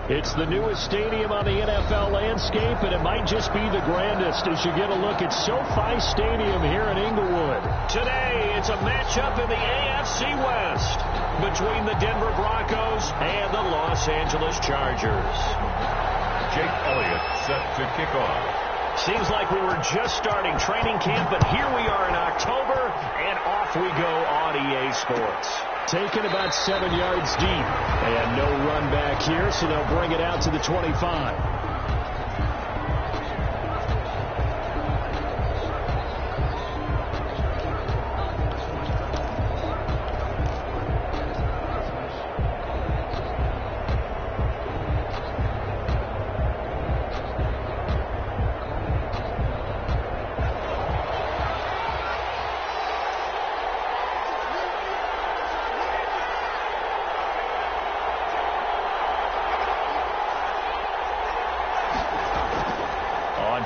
It's the newest stadium on the NFL landscape, and it might just be the grandest as you get a look at SoFi Stadium here in Inglewood. Today, it's a matchup in the AFC West between the Denver Broncos and the Los Angeles Chargers. Jake Elliott set to kick off. Seems like we were just starting training camp, but here we are in October, and off we go on EA Sports. Taken about 7 yards deep, and no run back here, so they'll bring it out to the 25.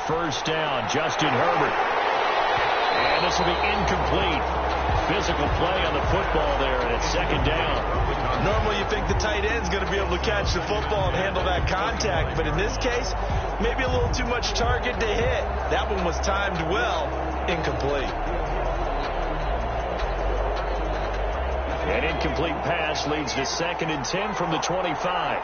First down, Justin Herbert. And this will be incomplete. Physical play on the football there, and it's second down. Normally you think the tight end's going to be able to catch the football and handle that contact, but in this case, maybe a little too much target to hit. That one was timed well, incomplete. An incomplete pass leads to 2nd and 10 from the 25.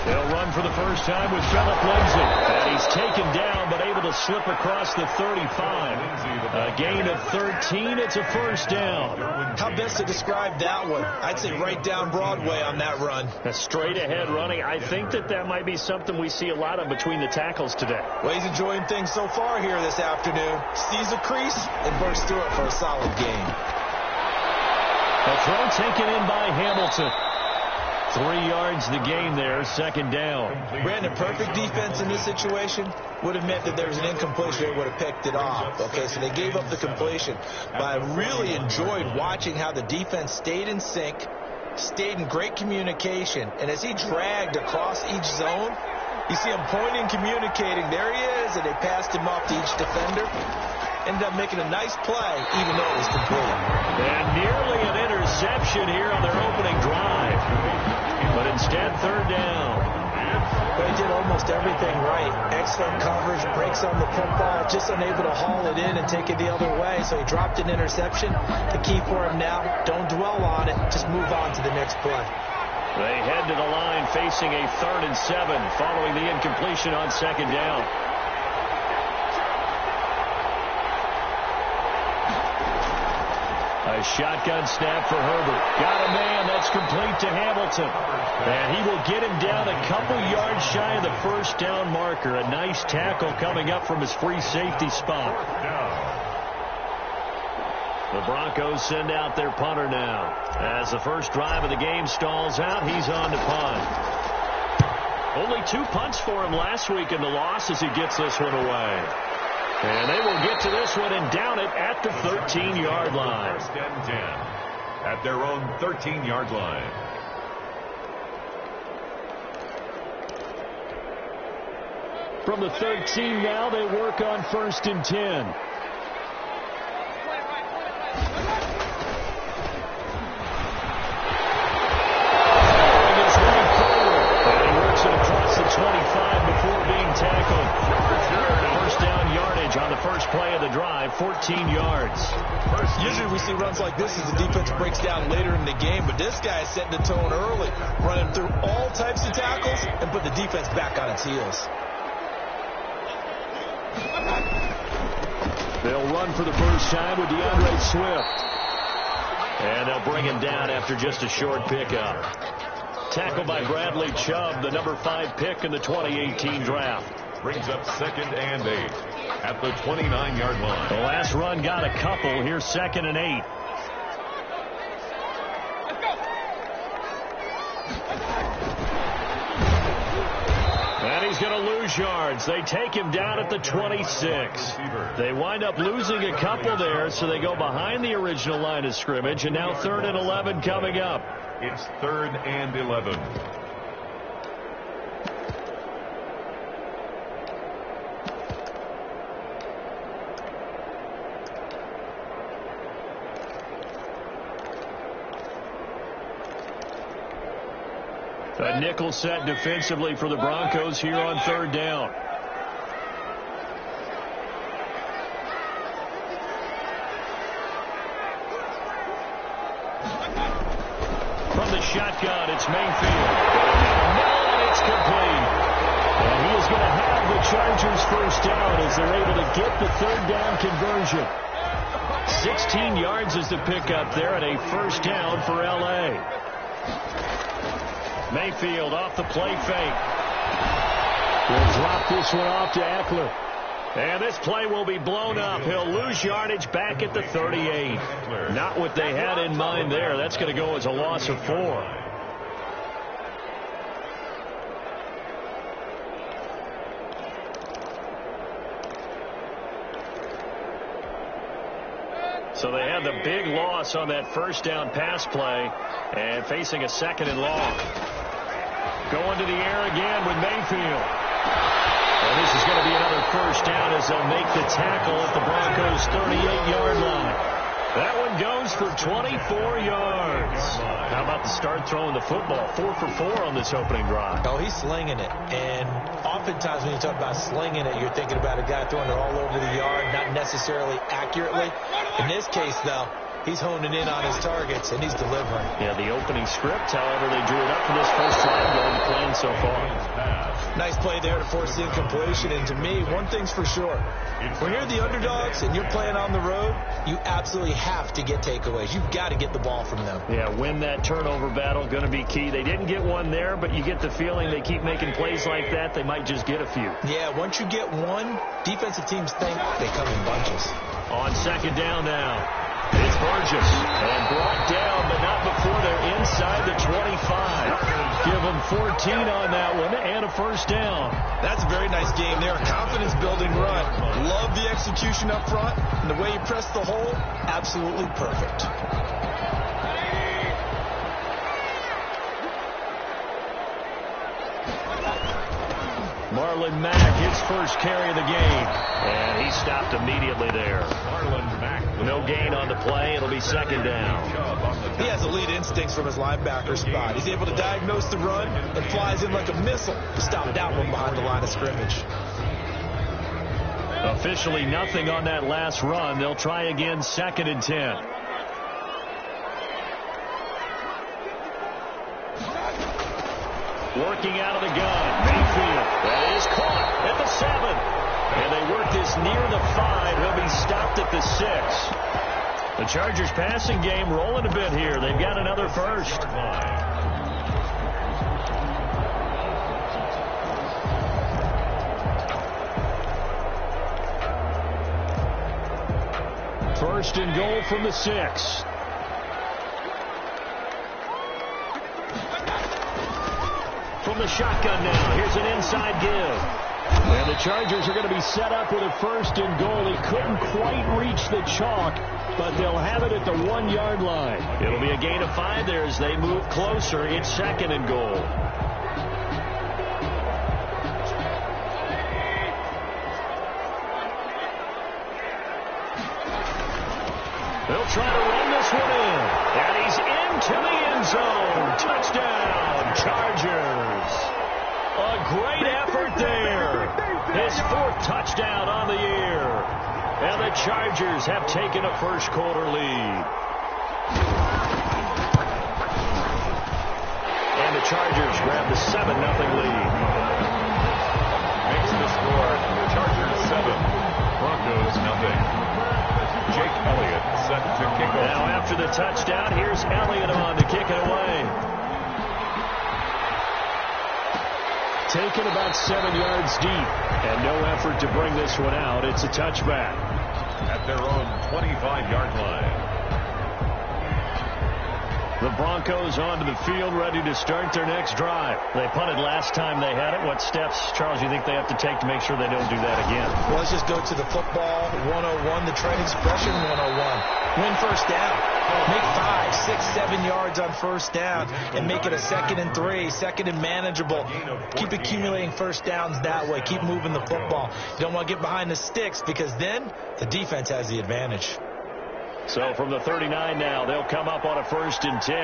They'll run for the first time with Phillip Lindsay. And he's taken down, but able to slip across the 35. A gain of 13. It's a first down. How best to describe that one? I'd say right down Broadway on that run. A straight ahead running. I think that might be something we see a lot of between the tackles today. Well, he's enjoying things so far here this afternoon. Sees a crease and bursts through it for a solid gain. A throw taken in by Hamilton. 3 yards the gain there, second down. Brandon, perfect defense in this situation would have meant that there was an incompletion. They would have picked it off. Okay, so they gave up the completion. But I really enjoyed watching how the defense stayed in sync, stayed in great communication. And as he dragged across each zone, you see him pointing, communicating. There he is, and they passed him off to each defender. Ended up making a nice play, even though it was complete. And nearly an interception here on their opening drive. But instead, third down. But he did almost everything right. Excellent coverage, breaks on the football, just unable to haul it in and take it the other way. So he dropped an interception. The key for him now, don't dwell on it. Just move on to the next play. They head to the line facing a 3rd and 7 following the incompletion on second down. A shotgun snap for Herbert. Got a man. That's complete to Hamilton. And he will get him down a couple yards shy of the first down marker. A nice tackle coming up from his free safety spot. The Broncos send out their punter now. As the first drive of the game stalls out, he's on to punt. Only 2 punts for him last week in the loss as he gets this one away. And they will get to this one and down it at the 13-yard line. First and 10 at their own 13-yard line. From the 13 now, they work on 1st and 10. And he works it across the 25 before being tackled. First down yardage on the first play of the drive, 14 yards. Usually we see runs like this as the defense breaks down later in the game, but this guy is setting the tone early, running through all types of tackles and put the defense back on its heels. They'll run for the first time with DeAndre Swift. And they'll bring him down after just a short pickup. Tackled by Bradley Chubb, the number 5 pick in the 2018 draft. Brings up 2nd and 8 at the 29-yard line. The last run got a couple. Here's 2nd and 8. And he's going to lose yards. They take him down at the 26. They wind up losing a couple there, so they go behind the original line of scrimmage. And now 3rd and 11 coming up. It's 3rd and 11. A nickel set defensively for the Broncos here on third down. From the shotgun, it's Mayfield. And it's complete. And he is going to have the Chargers first down as they're able to get the third down conversion. 16 yards is the pickup there and a first down for L.A. Mayfield off the play fake. Will drop this one off to Eckler. And this play will be blown up. He'll lose yardage back at the 38. Not what they had in mind there. That's going to go as a loss of 4. So they had the big loss on that first down pass play and facing a second and long. Going to the air again with Mayfield. And this is going to be another first down as they'll make the tackle at the Broncos' 38-yard line. That one goes for 24 yards. How about the start throwing the football? 4 for 4 on this opening drive. Oh, he's slinging it. And oftentimes when you talk about slinging it, you're thinking about a guy throwing it all over the yard, not necessarily accurately. In this case, though, he's honing in on his targets, and he's delivering. Yeah, the opening script, however, they drew it up for this first drive going to plan so far. Nice play there to force the incompletion. And to me, one thing's for sure. When you're the underdogs and you're playing on the road, you absolutely have to get takeaways. You've got to get the ball from them. Yeah, win that turnover battle, going to be key. They didn't get one there, but you get the feeling they keep making plays like that, they might just get a few. Yeah, once you get one, defensive teams think they come in bunches. On second down now, it's Burgess. And brought down, but not before they're inside the 25. Give them 14 on that one and a first down. That's a very nice game there. A confidence-building run. Love the execution up front. And the way you press the hole, absolutely perfect. Marlon Mack, his first carry of the game. And he stopped immediately there. Marlon Mack. No gain on the play. It'll be second down. He has elite instincts from his linebacker spot. He's able to diagnose the run and flies in like a missile to stop that one behind the line of scrimmage. Officially nothing on that last run. They'll try again, second and 10. Working out of the gun. Mayfield. That is caught at the 7. And they work this near the 5. He'll be stopped at the 6. The Chargers passing game rolling a bit here. They've got another first. First and goal from the 6. From the shotgun now. Here's an inside give. And the Chargers are going to be set up with a first and goal. He couldn't quite reach the chalk, but they'll have it at the 1-yard line. It'll be a gain of 5 there as they move closer. It's second and goal. They'll try to run this one in. And he's into the end zone. Touchdown, Chargers. A great effort there. His 4th touchdown on the year. And the Chargers have taken a first-quarter lead. And the Chargers grab the 7-0 lead. Makes the score. Chargers 7. Broncos nothing. Jake Elliott set to kick off. Now after the touchdown, here's Elliott on to kick it away. Taken about 7 yards deep, and no effort to bring this one out. It's a touchback. At their own 25-yard line. The Broncos onto the field, ready to start their next drive. They punted last time they had it. What steps, Charles, you think they have to take to make sure they don't do that again? Well, let's just go to the football 101, the training expression 101. Win first down. Make 5, 6, 7 yards on first down and make it a 2nd and 3, 2nd and manageable. Keep accumulating first downs that way. Keep moving the football. You don't want to get behind the sticks because then the defense has the advantage. So from the 39 now, they'll come up on a 1st and 10.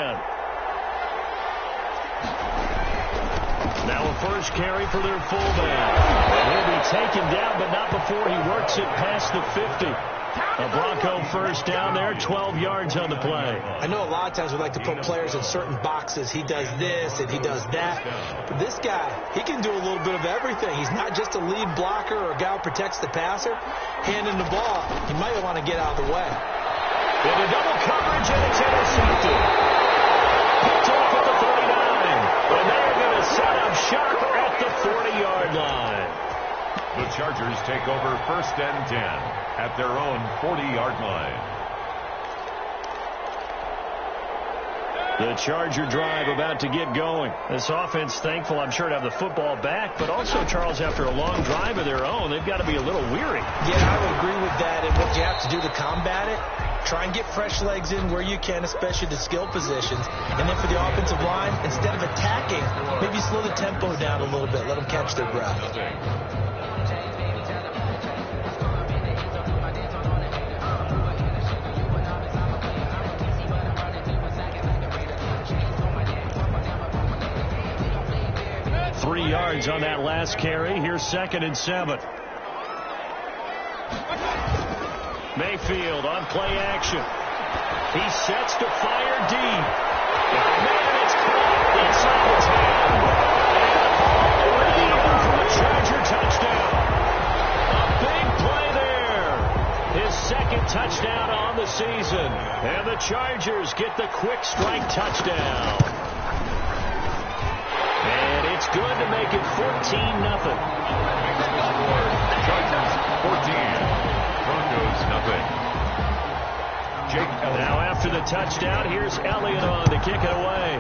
Now a first carry for their fullback. And he'll be taken down, but not before he works it past the 50. A Bronco first down there, 12 yards on the play. I know a lot of times we like to put players in certain boxes. He does this and he does that. But this guy, he can do a little bit of everything. He's not just a lead blocker or a guy who protects the passer. Handing the ball, he might want to get out of the way. Into double coverage, and it's intercepted. Picked off at the 49. And they're going to set up shop at the 40-yard line. The Chargers take over 1st and 10 at their own 40-yard line. The Charger drive about to get going. This offense, thankful, I'm sure, to have the football back, but also, Charles, after a long drive of their own, they've got to be a little weary. Yeah, I would agree with that, and what you have to do to combat it, try and get fresh legs in where you can, especially the skill positions. And then for the offensive line, instead of attacking, maybe slow the tempo down a little bit, let them catch their breath. 3 yards on that last carry. Here's 2nd and 7. Mayfield on play action. He sets to fire deep. Man, it's caught inside the 10. And all for a Charger touchdown. A big play there. His 2nd touchdown on the season. And the Chargers get the quick strike touchdown. And it's good to make it 14-0. Chargers 14. Broncos nothing. Jake Elliott. Now after the touchdown, here's Elliott on to kick it away.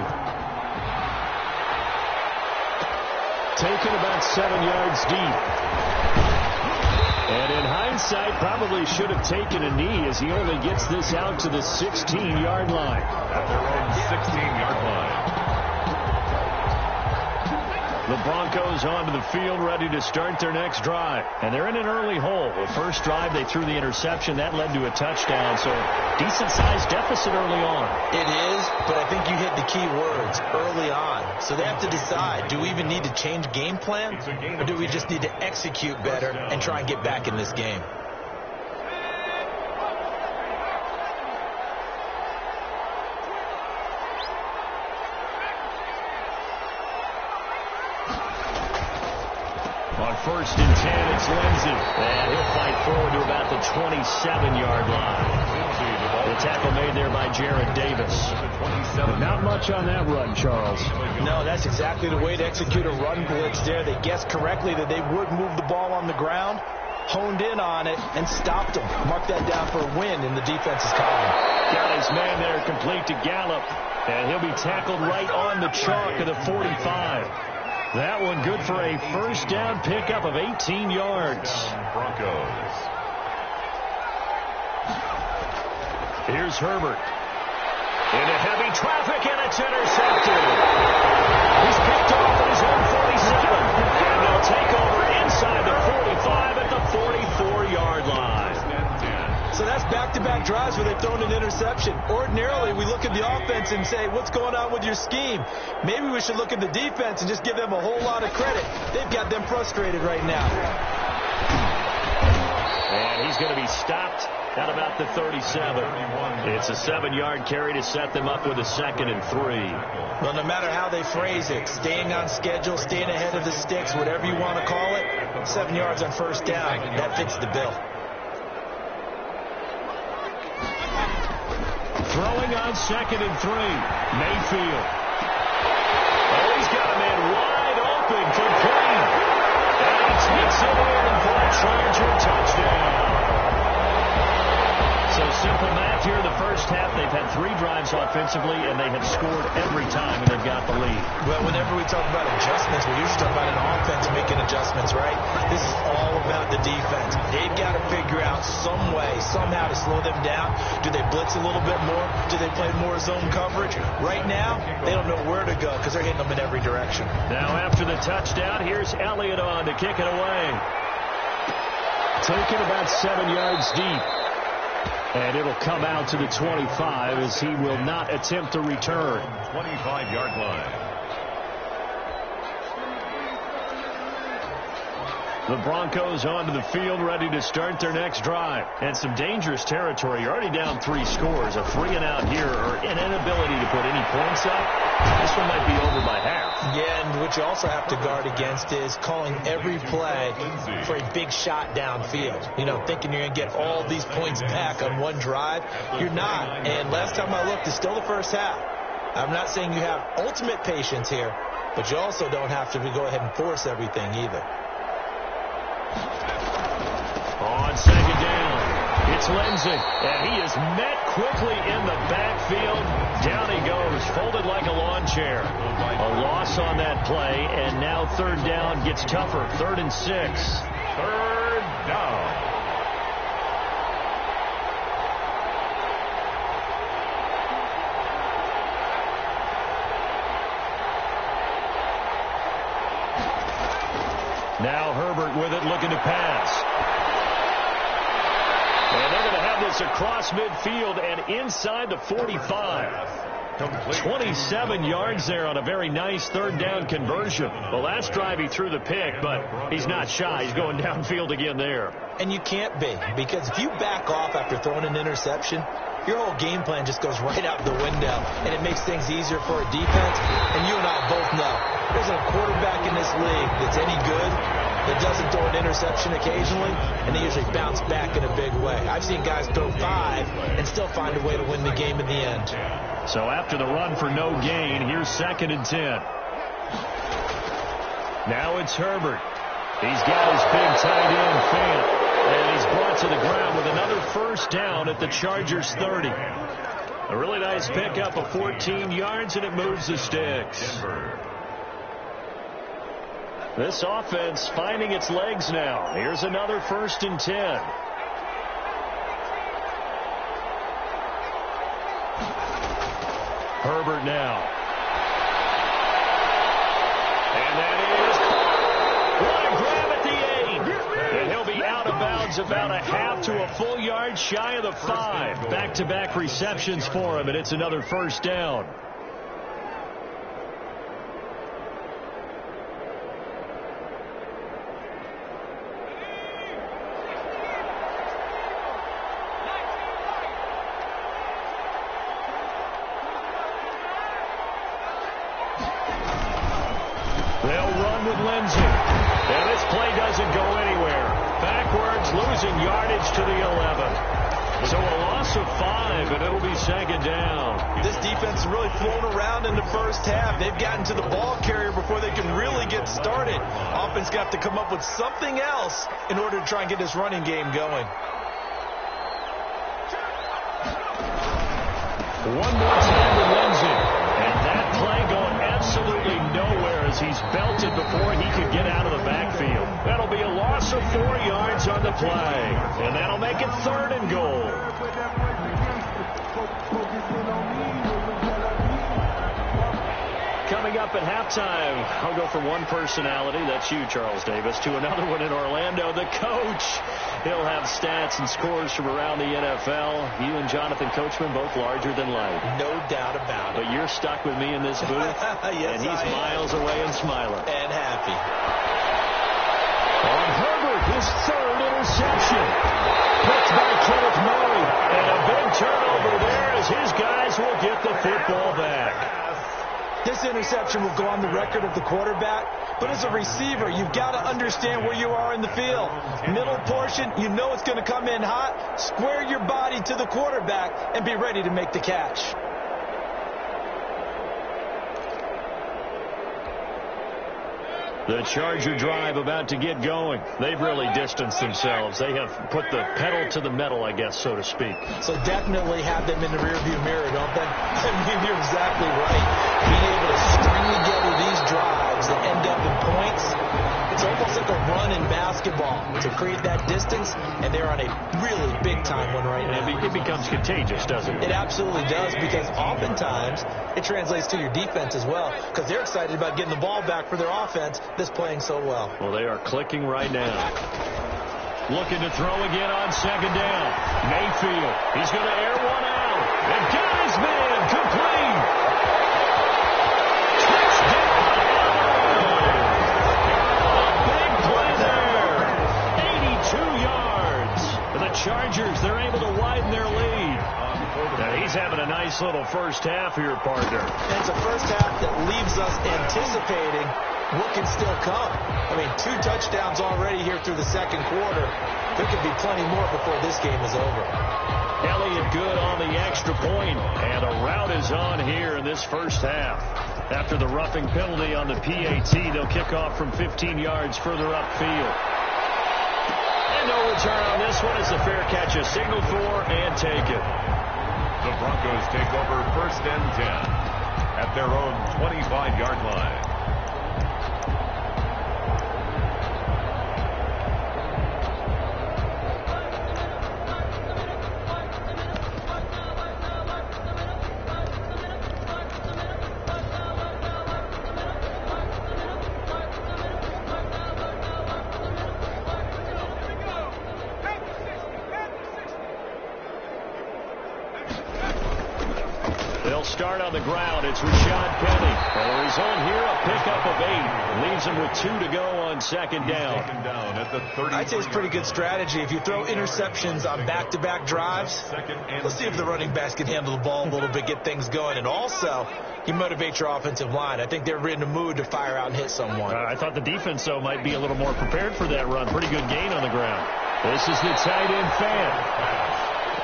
Taken about 7 yards deep. And in hindsight, probably should have taken a knee as he only gets this out to the 16-yard line. At their own 16-yard line. The Broncos onto the field, ready to start their next drive. And they're in an early hole. The first drive, they threw the interception. That led to a touchdown. So decent-sized deficit early on. It is, but I think you hit the key words, early on. So they have to decide, do we even need to change game plan? Or do we just need to execute better and try and get back in this game? On 1st and 10, it's Lindsey. And he'll fight forward to about the 27-yard line. The tackle made there by Jarrett Davis. Not much on that run, Charles. No, that's exactly the way to execute a run blitz there. They guessed correctly that they would move the ball on the ground, honed in on it, and stopped them. Mark that down for a win in the defense's column. Got his man there complete to Gallup. And he'll be tackled right on the chalk of the 45. That one good for a first down pickup of 18 yards. Broncos. Here's Herbert. Into heavy traffic, and it's intercepted. He's picked off at his own 47. And they'll take over inside the 45 at the 44-yard line. So that's back-to-back drives where they've thrown an interception. Ordinarily, we look at the offense and say, what's going on with your scheme? Maybe we should look at the defense and just give them a whole lot of credit. They've got them frustrated right now. And he's going to be stopped at about the 37. It's a 7-yard carry to set them up with a 2nd and 3. Well, no matter how they phrase it, staying on schedule, staying ahead of the sticks, whatever you want to call it, 7 yards on first down, that fits the bill. Throwing on 2nd and 3. Mayfield. Oh, he's got a man wide open, complete. And he takes it in for a Charger touchdown. So simple math here. The first half, they've had 3 drives offensively, and they have scored every time, and they've got the lead. Well, whenever we talk about adjustments, we usually talk about an offense making adjustments, right? This is all about the defense. They've got to figure out some way, somehow to slow them down. Do they blitz a little bit more? Do they play more zone coverage? Right now, they don't know where to go because they're hitting them in every direction. Now after the touchdown, here's Elliott on to kick it away. Taken about 7 yards deep. And it'll come out to the 25 as he will not attempt to return. 25-yard line. The Broncos onto the field, ready to start their next drive. And some dangerous territory. You're already down 3 scores. A 3-and-out here, or an inability to put any points up. This one might be over by half. Yeah, and what you also have to guard against is calling every play for a big shot downfield. You know, thinking you're going to get all these points back on one drive. You're not. And last time I looked, it's still the first half. I'm not saying you have ultimate patience here, but you also don't have to go ahead and force everything either. On second down, it's Lindsey, and he is met quickly in the backfield. Down he goes, folded like a lawn chair. A loss on that play, and now third down gets tougher. 3rd and 6. Third down. Now Herbert with it, looking to pass. And they're going to have this across midfield and inside the 45. 27 yards there on a very nice third down conversion. The last drive he threw the pick, but he's not shy. He's going downfield again there. And you can't be, because if you back off after throwing an interception, your whole game plan just goes right out the window, and it makes things easier for a defense. And you and I both know there's a quarterback in this league that's any good that doesn't throw an interception occasionally, and they usually bounce back in a big way. I've seen guys throw 5 and still find a way to win the game in the end. So after the run for no gain, here's 2nd and 10. Now it's Herbert. He's got his big tight end, Fant, and he's brought to the ground with another first down at the Chargers' 30. A really nice pickup of 14 yards, and it moves the sticks. This offense finding its legs now. Here's another 1st and 10. Herbert now. And that is what a grab at the 8. And he'll be out of bounds about a half to a full yard shy of the 5. Back-to-back receptions for him, and it's another first down. They'll run with Lindsey. And this play doesn't go anywhere. Backwards, losing yardage to the 11. So a loss of 5, and it'll be 2nd down. This defense is really flown around in the first half. They've gotten to the ball carrier before they can really get started. Offense got to come up with something else in order to try and get this running game going. One more time with Lindsey. And that play going absolutely nowhere as he's belted before he could get out of the backfield. That'll be a loss of 4 yards on the play. And that'll make it 3rd and goal. Coming up at halftime, I'll go from one personality, that's you, Charles Davis, to another one in Orlando, the coach. He'll have stats and scores from around the NFL. You and Jonathan Coachman both larger than life. No doubt about it. But you're stuck with me in this booth, yes, and he's miles away and smiling. And happy. On Herbert, his 3rd interception. Picked by Kenneth Murray. And a big turnover there as his guys will get the football back. This interception will go on the record of the quarterback, but as a receiver, you've got to understand where you are in the field. Middle portion, you know it's going to come in hot. Square your body to the quarterback and be ready to make the catch. The Charger drive about to get going. They've really distanced themselves. They have put the pedal to the metal, I guess, so to speak. So definitely have them in the rearview mirror, don't they? I mean, you're exactly right. Being able to string together these drives that end up in points, it's almost like a run in basketball to create that distance, and they're on a really big-time one right now. It becomes contagious, doesn't it? It absolutely does, because oftentimes it translates to your defense as well, because they're excited about getting the ball back for their offense that's playing so well. Well, they are clicking right now. Looking to throw again on 2nd down. Mayfield, he's going to air one out. And got his man, complete. Touchdown! A big play there. nice little first half here, partner. And it's a first half that leaves us anticipating what can still come. I mean, 2 touchdowns already here through the second quarter. There could be plenty more before this game is over. Elliott good on the extra point, and a rout is on here in this first half. After the roughing penalty on the PAT, they'll kick off from 15 yards further upfield. And no return on this one as the fair catch is signaled for and taken. The Broncos take over 1st and 10 at their own 25-yard line. Start on the ground. It's Rashad Penny. The result here, a pickup of 8. Leaves him with 2 to go on second down. At the 30. I'd say it's pretty good strategy. If you throw interceptions on back-to-back drives, let's see if the running backs can handle the ball a little bit, get things going. And also, you motivate your offensive line. I think they're in the mood to fire out and hit someone. I thought the defense, though, might be a little more prepared for that run. Pretty good gain on the ground. This is the tight end fan.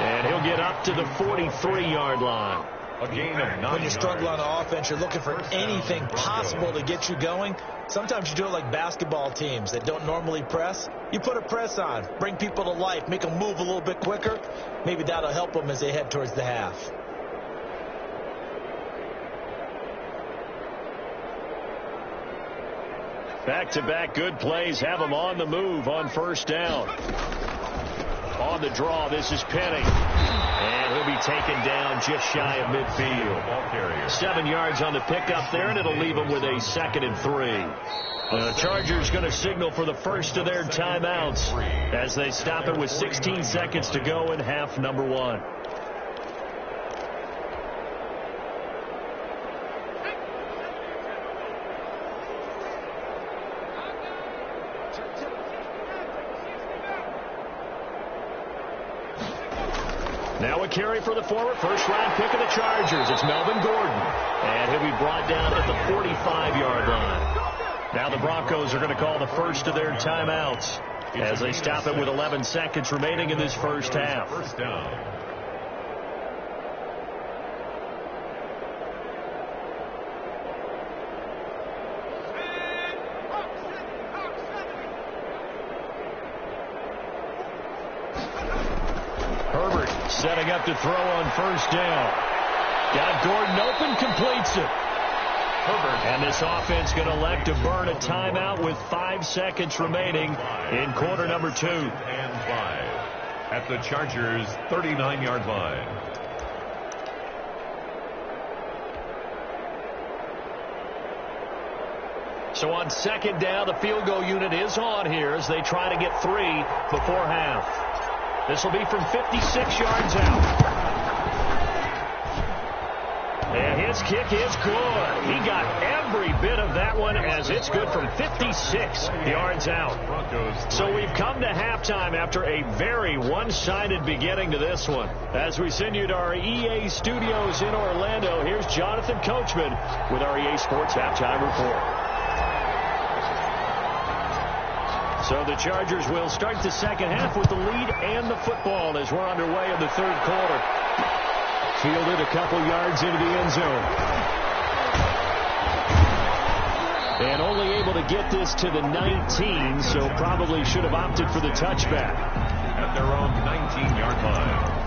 And he'll get up to the 43-yard line. A gain of 9 When you struggle on offense, you're looking for anything possible to get you going. Sometimes you do it like basketball teams that don't normally press. You put a press on, bring people to life, make them move a little bit quicker. Maybe that'll help them as they head towards the half. Back-to-back good plays have them on the move on first down. On the draw, this is Penny. And he'll be taken down just shy of midfield. 7 yards on the pickup there, and it'll leave him with a 2nd and 3. The Chargers going to signal for the first of their timeouts as they stop it with 16 seconds to go in half number 1. Now a carry for the former first-round pick of the Chargers. It's Melvin Gordon. And he'll be brought down at the 45-yard line. Now the Broncos are going to call the first of their timeouts as they stop it with 11 seconds remaining in this first half. First down. Setting up to throw on first down. Got Gordon open, completes it. Herbert. And this offense going to elect to burn a timeout with 5 seconds remaining in quarter number 2. And 5 at the Chargers' 39-yard line. So on second down, the field goal unit is on here as they try to get 3 before half. This will be from 56 yards out. And his kick is good. He got every bit of that one as it's good from 56 yards out. So we've come to halftime after a very one-sided beginning to this one. As we send you to our EA studios in Orlando, here's Jonathan Coachman with our EA Sports Halftime Report. So the Chargers will start the second half with the lead and the football as we're underway in the third quarter. Fielded a couple yards into the end zone. And only able to get this to the 19, so probably should have opted for the touchback. At their own 19-yard line.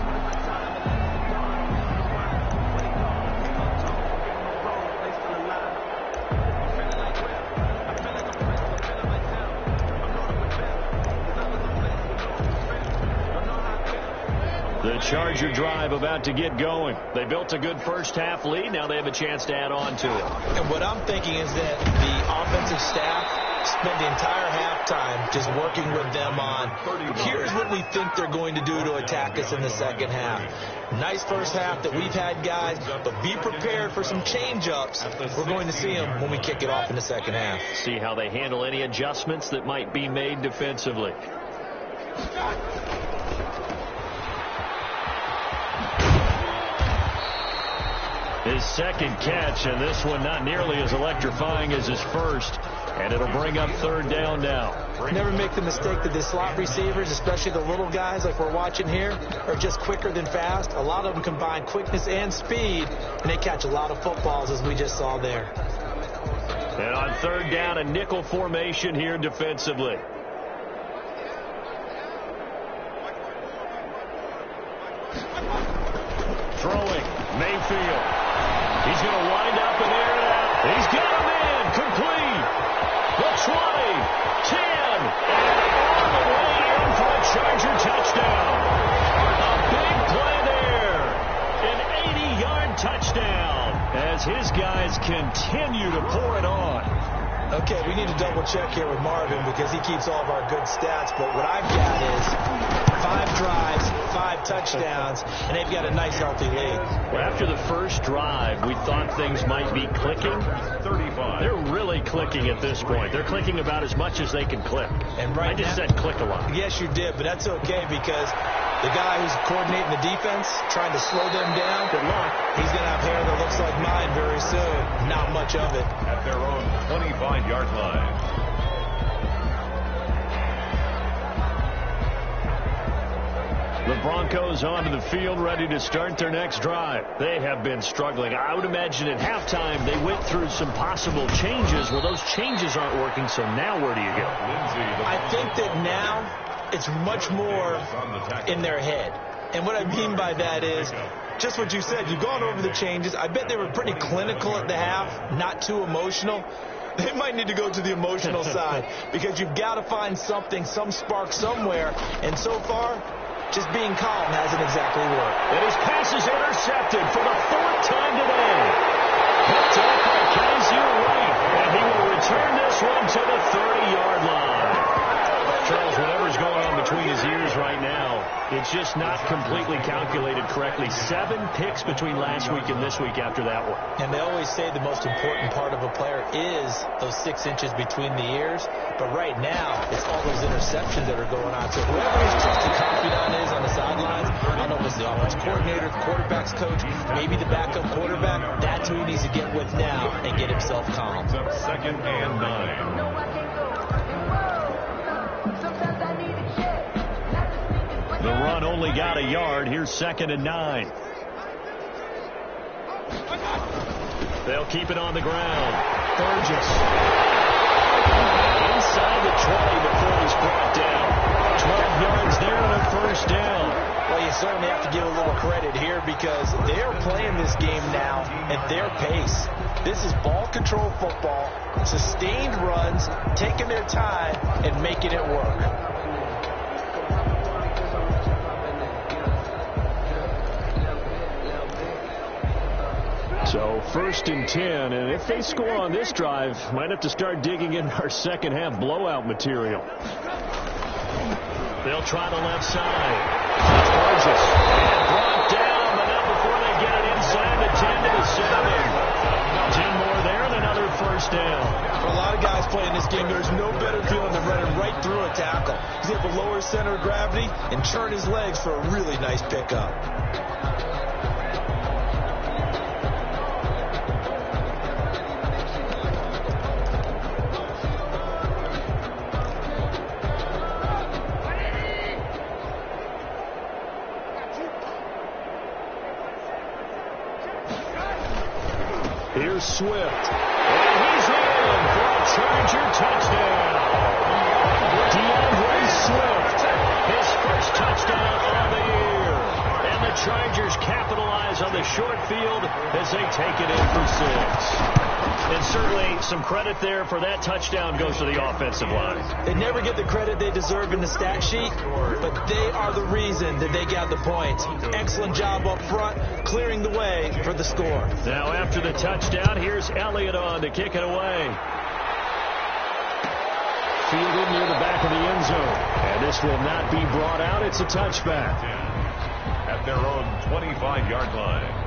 The Charger drive about to get going. They built a good first half lead. Now they have a chance to add on to it. And what I'm thinking is that the offensive staff spent the entire halftime just working with them on, here's what we think they're going to do to attack us in the second half. Nice first half that we've had, guys, but be prepared for some change-ups. We're going to see them when we kick it off in the second half. See how they handle any adjustments that might be made defensively. His second catch, and this one not nearly as electrifying as his first. And it'll bring up third down now. Never make the mistake that the slot receivers, especially the little guys like we're watching here, are just quicker than fast. A lot of them combine quickness and speed, and they catch a lot of footballs, as we just saw there. And on third down, a nickel formation here defensively. Throwing, Mayfield. He's going to wind up and air it out. He's got a man, complete. The 20, 10, and all the way in for a Charger touchdown. A big play there. An 80-yard touchdown as his guys continue to pour it on. Okay, we need to double check here with Marvin because he keeps all of our good stats, but what I've got is 5 drives, 5 touchdowns, and they've got a nice healthy lead. Well, after the first drive, we thought things might be clicking. 35. They're really clicking at this point. They're clicking about as much as they can click. And right I just now, said click a lot. Yes, you did, but that's okay because the guy who's coordinating the defense, trying to slow them down, Good luck. he's going to have hair that looks like mine very soon. Not much of it. At their own 25-yard line. The Broncos onto the field, ready to start their next drive. They have been struggling. I would imagine at halftime they went through some possible changes. Well, those changes aren't working, so now where do you go? I think that now it's much more in their head. And what I mean by that is just what you said. You've gone over the changes. I bet they were pretty clinical at the half, not too emotional. They might need to go to the emotional side because you've got to find something, some spark somewhere. And so far, just being calm hasn't exactly worked. And his pass is intercepted for the 4th time today. Picked up by Kaiser White, and he will return this one to the 30-yard line. Charles, whatever's going on between his ears right now, it's just not completely calculated correctly. 7 picks between last week and this week after that one. And they always say the most important part of a player is those 6 inches between the ears. But right now, it's all those interceptions that are going on. So whoever his trusted confidant is on the sidelines, I don't know if it's the offense coordinator, the quarterback's coach, maybe the backup quarterback, that's who he needs to get with now and get himself calm. It's up 2nd and 9. The run only got a yard. Here's 2nd and 9. They'll keep it on the ground. Burgess. Inside the 20 before he's brought down. 12 yards there on a first down. Well, you certainly have to give a little credit here because they're playing this game now at their pace. This is ball control football, sustained runs, taking their time, and making it work. So 1st and 10, and if they score on this drive, might have to start digging in our second half blowout material. They'll try the left side. Burgess. Brought down, but not before they get it inside the 10 to the 7. 10 more there and another first down. For a lot of guys playing this game, there's no better feeling than running right through a tackle. He's able to lower his center of gravity and turn his legs for a really nice pickup. Here's Swift. And he's in for a Charger touchdown. DeAndre Swift, his first touchdown of the year. And the Chargers capitalize on the short field as they take it in for 6. And certainly some credit there for that touchdown goes to the offensive line. They never get the credit they deserve in the stat sheet, but they are the reason that they got the points. Excellent job up front, clearing the way for the score. Now after the touchdown, here's Elliott on to kick it away. Fielded near the back of the end zone. And this will not be brought out. It's a touchback. At their own 25-yard line.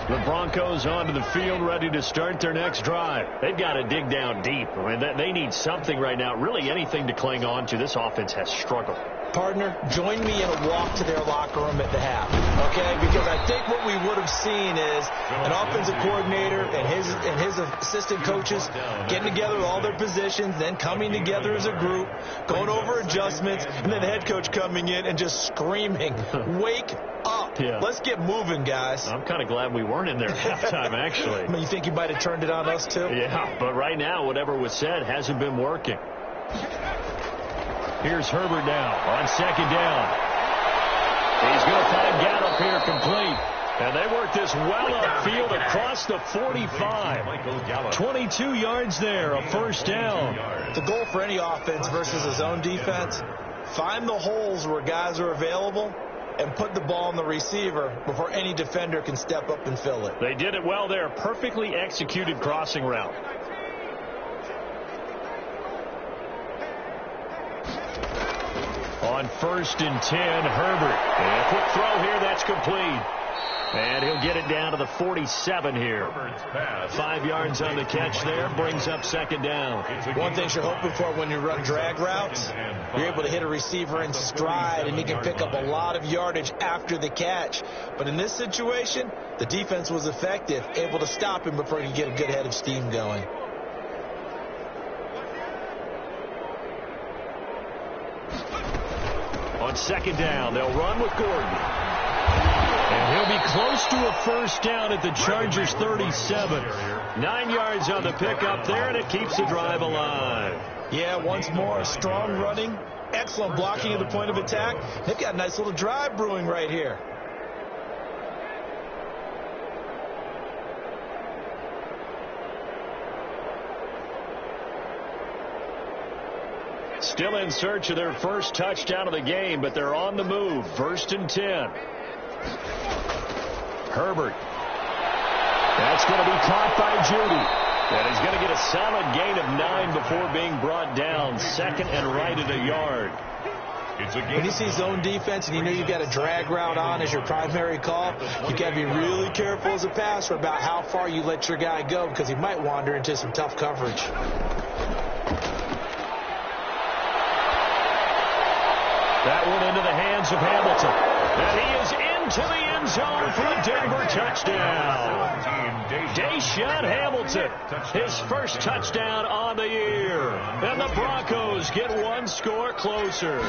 The Broncos onto the field, ready to start their next drive. They've got to dig down deep. I mean, they need something right now, really anything to cling on to. This offense has struggled. Partner, join me in a walk to their locker room at the half, okay? Because I think what we would have seen is an offensive coordinator and his assistant coaches getting together all their positions, then coming together as a group, going over adjustments, and then the head coach coming in and just screaming, "Wake up. Yeah. Let's get moving, guys." I'm kind of glad we weren't in there at halftime, actually. I mean, you think you might have turned it on us, too? Yeah, but right now, whatever was said hasn't been working. Here's Herbert now on second down. He's going to find Gallup here complete. And they work this well upfield across the 45. 22 yards there, a first down. The goal for any offense versus a zone defense, find the holes where guys are available and put the ball on the receiver before any defender can step up and fill it. They did it well there. Perfectly executed crossing route. On 1st and 10, Herbert. And a quick throw here, that's complete. And he'll get it down to the 47 here. 5 yards on the catch there, brings up second down. One thing you're hoping for when you run drag routes, you're able to hit a receiver in stride, and he can pick up a lot of yardage after the catch. But in this situation, the defense was effective, able to stop him before he could get a good head of steam going. On second down, they'll run with Gordon. And he'll be close to a first down at the Chargers' 37. 9 yards on the pickup there, and it keeps the drive alive. Yeah, once more, strong running, excellent blocking at the point of attack. They've got a nice little drive brewing right here. Still in search of their first touchdown of the game, but they're on the move. 1st and 10. Herbert. That's going to be caught by Judy. And he's going to get a solid gain of 9 before being brought down. Second and right at a yard. When you see zone defense and you know you've got a drag route on as your primary call, you got to be really careful as a passer about how far you let your guy go, because he might wander into some tough coverage. That one into the hands of Hamilton. And he is into the end zone for a Denver touchdown. Deshaun Hamilton, his first touchdown on the year. And the Broncos get one score closer.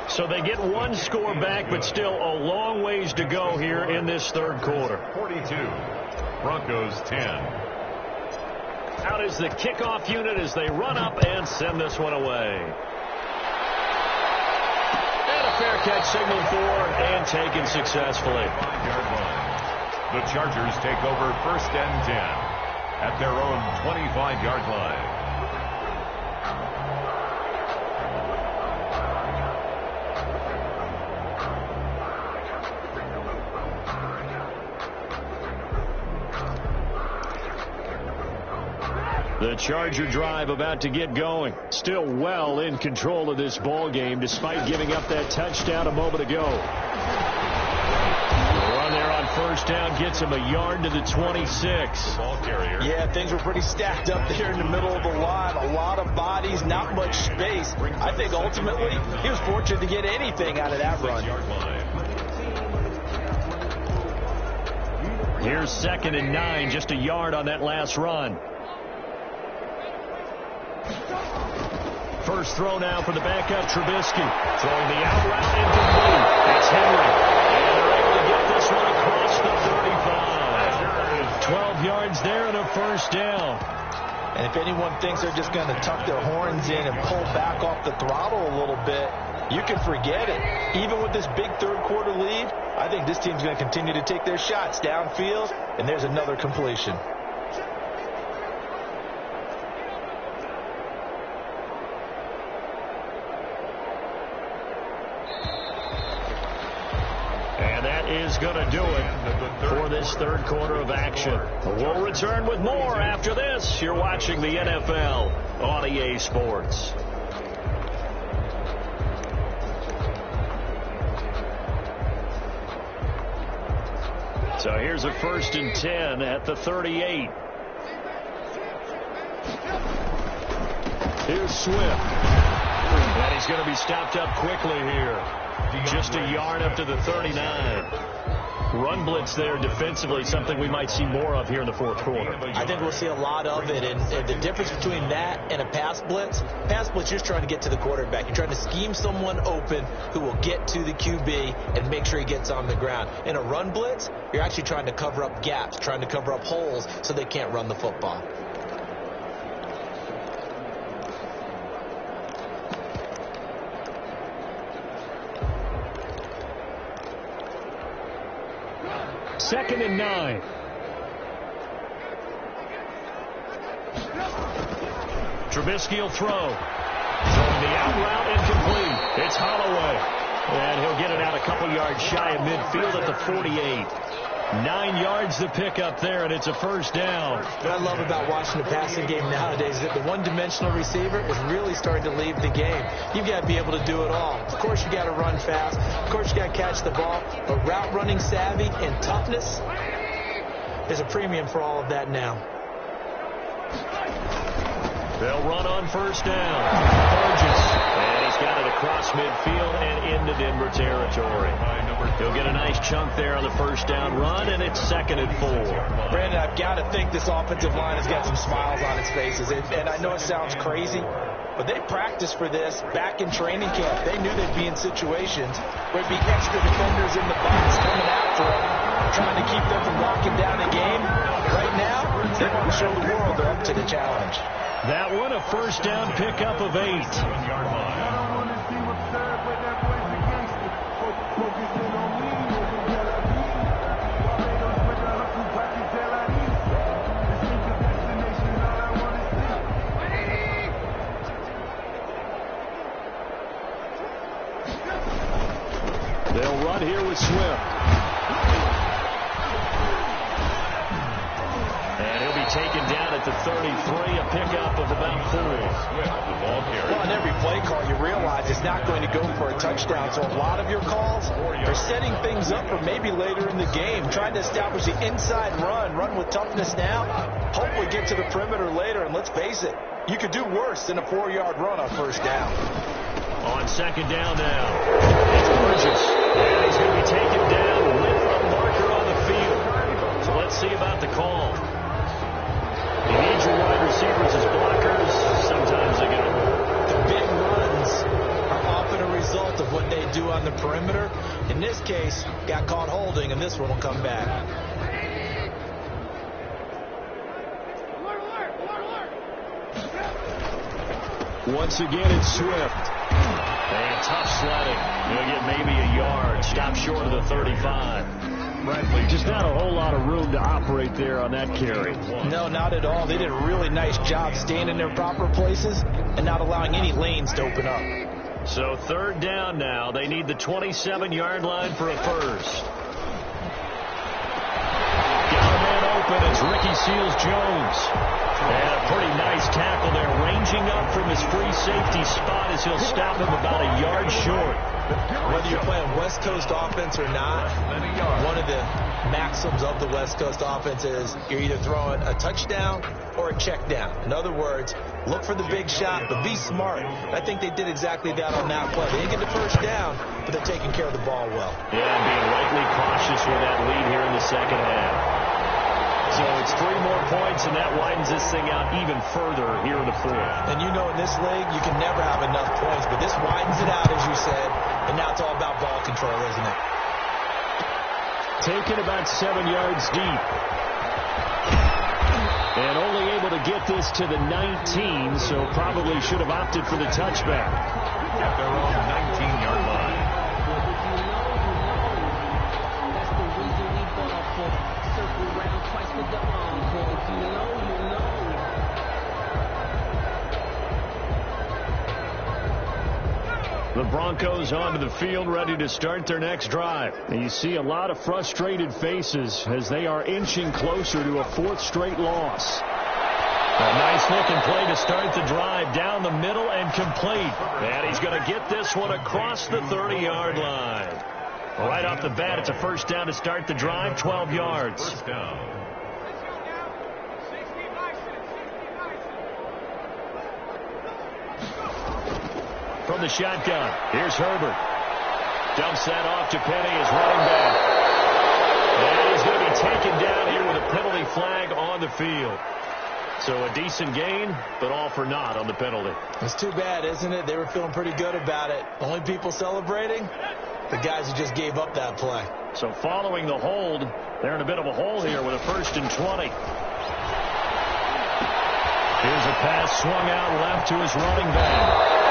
So they get one score back, but still a long ways to go here in this third quarter. 42. Broncos 10. Out is the kickoff unit as they run up and send this one away. And a fair catch signaled for and taken successfully. 5-yard line. The Chargers take over 1st and 10 at their own 25-yard line. The Charger drive about to get going. Still well in control of this ball game despite giving up that touchdown a moment ago. The run there on 1st down gets him a yard to the 26. Ball carrier. Yeah, things were pretty stacked up there in the middle of the line. A lot of bodies, not much space. I think ultimately he was fortunate to get anything out of that run. Here's 2nd and 9, just a yard on that last run. First throw now for the backup, Trubisky. Throwing the out route incomplete. It's Henry. And they're able to get this one across the 35. 12 yards there and a first down. And if anyone thinks they're just going to tuck their horns in and pull back off the throttle a little bit, you can forget it. Even with this big third quarter lead, I think this team's going to continue to take their shots downfield, and there's another completion. Is going to do it for this third quarter of action. We'll return with more after this. You're watching the NFL on EA Sports. So here's a 1st and 10 at the 38. Here's Swift. And he's going to be stopped up quickly here. Just a yard up to the 39. Run blitz there defensively, something we might see more of here in the fourth quarter. I think we'll see a lot of it, and the difference between that and a pass blitz, you're just trying to get to the quarterback. You're trying to scheme someone open who will get to the QB and make sure he gets on the ground. In a run blitz, you're actually trying to cover up gaps, trying to cover up holes so they can't run the football. Second and 9. Trubisky will throw. Throwing the out route incomplete. It's Holloway. And he'll get it out a couple yards shy of midfield at the 48. 9 yards to pick up there, and it's a 1st down. What I love about watching the passing game nowadays is that the one-dimensional receiver is really starting to leave the game. You've got to be able to do it all. Of course, you got to run fast. Of course, you got to catch the ball. But route running savvy and toughness, there's a premium for all of that now. They'll run on 1st down. Burgess. And he's got it across midfield and into Denver territory. He'll get a nice chunk there on the 1st down run, and it's 2nd and 4. Brandon, I've got to think this offensive line has got some smiles on its faces. And I know it sounds crazy, but they practiced for this back in training camp. They knew they'd be in situations where it'd be extra defenders in the box coming after them, trying to keep them from locking down a game. Right now, they want to show the world they're up to the challenge. That one, a 1st down pickup of 8. They'll run here with Swift. And he'll be taken down at the 33, a pickup of about 4. Well, on every play call, you realize it's not going to go for a touchdown. So a lot of your calls are setting things up for maybe later in the game, trying to establish the inside run with toughness now, hopefully get to the perimeter later. And let's face it, you could do worse than a 4-yard run on 1st down. On 2nd down now, it's Burgess. And he's going to be taken down with a marker on the field. So let's see about the call. You need your wide receivers as blockers. Sometimes they get away. The big runs are often a result of what they do on the perimeter. In this case, got caught holding, and this one will come back. Once again, it's Swift. And tough sledding. He'll get maybe a yard. Stop short of the 35. Bradley, just not a whole lot of room to operate there on that carry. No, not at all. They did a really nice job staying in their proper places and not allowing any lanes to open up. So 3rd down now. They need the 27-yard line for a 1st. Got a man open. It's Ricky Seals-Jones. And a pretty nice tackle there, ranging up from his free safety spot as he'll stop him about a yard short. Whether you're playing West Coast offense or not, one of the maxims of the West Coast offense is you're either throwing a touchdown or a check down. In other words, look for the big shot, but be smart. I think they did exactly that on that play. They didn't get the 1st down, but they're taking care of the ball well. Yeah, being rightly cautious with that lead here in the 2nd half. So it's 3 more points, and that widens this thing out even further here in the 4th. And you know, in this league, you can never have enough points, but this widens it out, as you said, and now it's all about ball control, isn't it? Taken about 7 yards deep. And only able to get this to the 19, so probably should have opted for the touchback. At their own 19-yard line. The Broncos onto the field, ready to start their next drive. And you see a lot of frustrated faces as they are inching closer to a 4th straight loss. A nice looking play to start the drive down the middle and complete. And he's going to get this one across the 30-yard line. Right off the bat, it's a first down to start the drive, 12 yards. First down. From the shotgun, here's Herbert. Dumps that off to Penny as running back. And he's going to be taken down here with a penalty flag on the field. So a decent gain, but all for naught on the penalty. It's too bad, isn't it? They were feeling pretty good about it. Only people celebrating, the guys who just gave up that play. So following the hold, they're in a bit of a hole here with a 1st and 20. Here's a pass swung out left to his running back.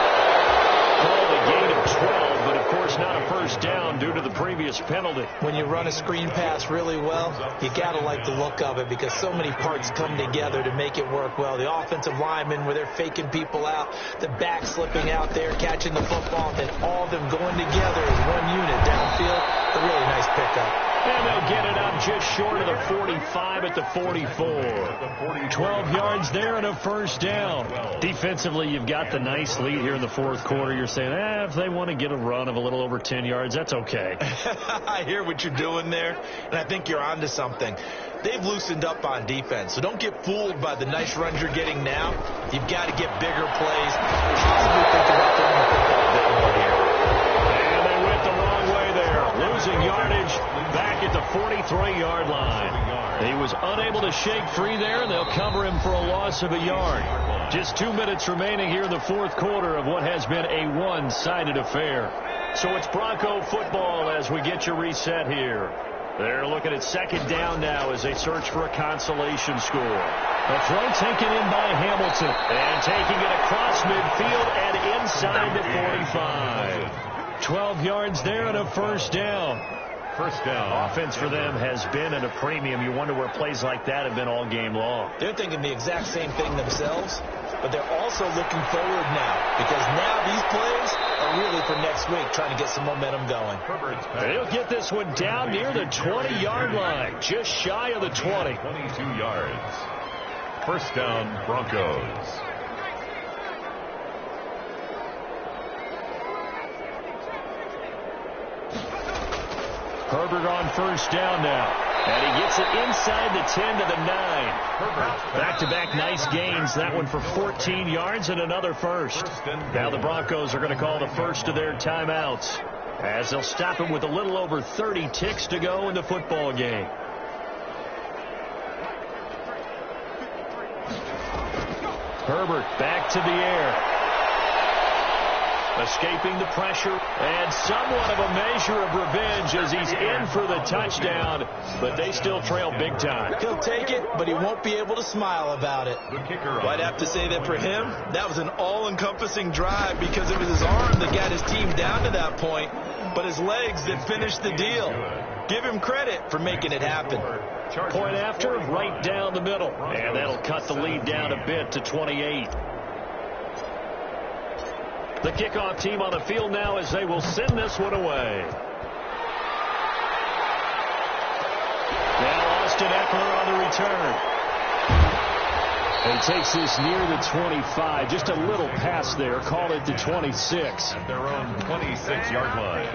Called a gain of 12, but of course not a first down due to the previous penalty. When you run a screen pass really well, you got to like the look of it because so many parts come together to make it work well. The offensive linemen where they're faking people out, the back slipping out there, catching the football, and then all of them going together as one unit downfield. A really nice pickup. And they'll get it up just short of the 45 at the 44. 12 yards there and a first down. Defensively, you've got the nice lead here in the 4th quarter. You're saying, if they want to get a run of a little over 10 yards, that's okay. I hear what you're doing there, and I think you're onto something. They've loosened up on defense, so don't get fooled by the nice runs you're getting now. You've got to get bigger plays. Possibly think about throwing the football a bit more here. And they went the wrong way there. Losing yardage back at the 43-yard line. He was unable to shake free there, and they'll cover him for a loss of a yard. Just 2 minutes remaining here in the 4th quarter of what has been a one-sided affair. So it's Bronco football as we get you reset here. They're looking at 2nd down now as they search for a consolation score. The throw taken in by Hamilton. And taking it across midfield and inside the 45. 12 yards there and a first down. First down. Offense for them has been at a premium. You wonder where plays like that have been all game long. They're thinking the exact same thing themselves, but they're also looking forward now because now these plays are really for next week, trying to get some momentum going. They'll get this one down near the 20-yard line, just shy of the 20. 22 yards. First down, Broncos. Herbert on first down now. And he gets it inside the 10 to the 9. Back-to-back nice gains. That one for 14 yards and another first. Now the Broncos are going to call the first of their timeouts as they'll stop him with a little over 30 ticks to go in the football game. Herbert back to the air. Escaping the pressure, and somewhat of a measure of revenge as he's in for the touchdown, but they still trail big time. He'll take it, but he won't be able to smile about it. I'd have to say that for him, that was an all-encompassing drive because it was his arm that got his team down to that point, but his legs that finished the deal. Give him credit for making it happen. Point after, right down the middle, and that'll cut the lead down a bit to 28. The kickoff team on the field now as they will send this one away. Now Austin Eckler on the return. He takes this near the 25. Just a little pass there. Call it the 26. At their own 26-yard line.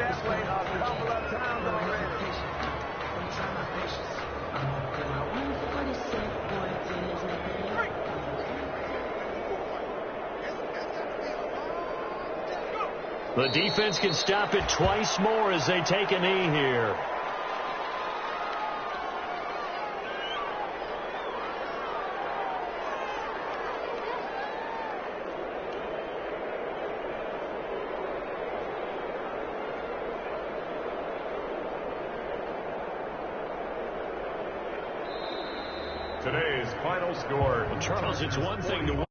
The defense can stop it twice more as they take a knee here. Today's final score. Charles, it's one thing to